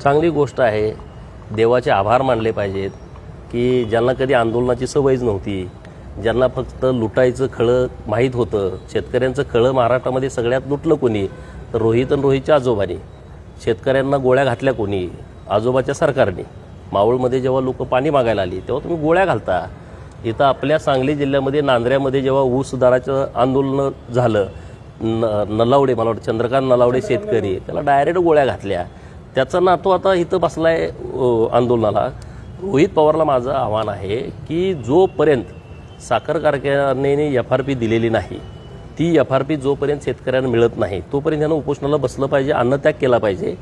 चांगली गोष्ट आहे. देवाचे आभार मानले पाहिजेत की ज्यांना कधी आंदोलनाची सवयच नव्हती, ज्यांना फक्त लुटायचं खळं माहीत होतं. शेतकऱ्यांचं खळं महाराष्ट्रामध्ये सगळ्यात लुटलं कोणी तर रोहित आणि रोहितच्या आजोबांनी. शेतकऱ्यांना गोळ्या घातल्या कोणी? आजोबाच्या सरकारने. मावळमध्ये जेव्हा लोक पाणी मागायला आली तेव्हा तुम्ही गोळ्या घालता. इथं आपल्या सांगली जिल्ह्यामध्ये नांदऱ्यामध्ये जेव्हा ऊस दराचं आंदोलन झालं, नलावडे, मला वाटतं चंद्रकांत नलावडे शेतकरी, त्याला डायरेक्ट गोळ्या घातल्या. त्याचा नातू आता इथं बसलाय आंदोलनाला. रोहित पवारला माझं आव्हान आहे की जोपर्यंत साखर कारखान्याने FRP दिलेली नाही, ती FRP जोपर्यंत शेतकऱ्यांना मिळत नाही तोपर्यंत त्यांना उपोषणाला बसलं पाहिजे, अन्नत्याग केला पाहिजे.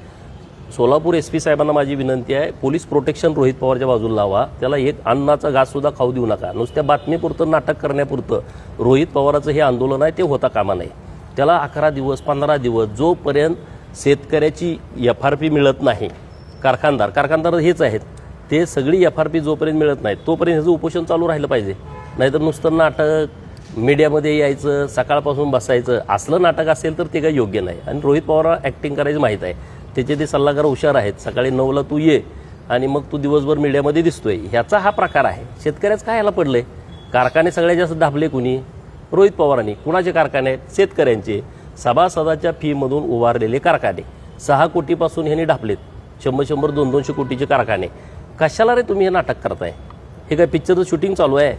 सोलापूर SP साहेबांना माझी विनंती आहे, पोलीस प्रोटेक्शन रोहित पवारच्या बाजूला लावा. त्याला एक अन्नाचा घाससुद्धा खाऊ देऊ नका. नुसत्या बातमीपुरतं, नाटक करण्यापुरतं रोहित पवाराचं हे आंदोलन आहे ते होता कामा नाही. त्याला 11 दिवस 15 दिवस जोपर्यंत शेतकऱ्याची FRP मिळत नाही, कारखानदार हेच आहेत, ते सगळी FRP जोपर्यंत मिळत नाही तोपर्यंत ह्याचं उपोषण चालू राहिलं पाहिजे. नाहीतर नुसतं नाटक, मीडियामध्ये यायचं, सकाळपासून बसायचं, असलं नाटक असेल तर ते काही योग्य नाही. आणि रोहित पवारला ॲक्टिंग करायची माहीत आहे, त्याचे ते सल्लागार हुशार आहेत. सकाळी 9ला तू ये आणि मग तू दिवसभर मीडियामध्ये दिसतोय, ह्याचा हा प्रकार आहे. शेतकऱ्याचं काय ह्याला पडलंय? कारखाने सगळ्यात जास्त दाबले कुणी? रोहित पवारांनी. कुणाचे कारखाने आहेत? शेतकऱ्यांचे. सभासदाच्या फीमधून उभारलेले कारखाने 6 कोटीपासून ह्यांनी ढापलेत. 100-100, 200-200 कोटीचे कारखाने. कशाला रे तुम्ही हे नाटक करताय? हे काय पिक्चरचं शूटिंग चालू आहे?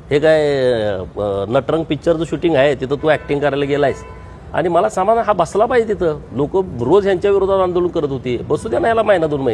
हे काय नटरंग पिक्चरचं शूटिंग आहे? तिथं तू ॲक्टिंग करायला गेलायस. आणि मला सामान हा बसला पाहिजे तिथं. लोक रोज ह्यांच्या विरोधात आंदोलन करत होती. बसू द्या ना याला महिना 2 महिने.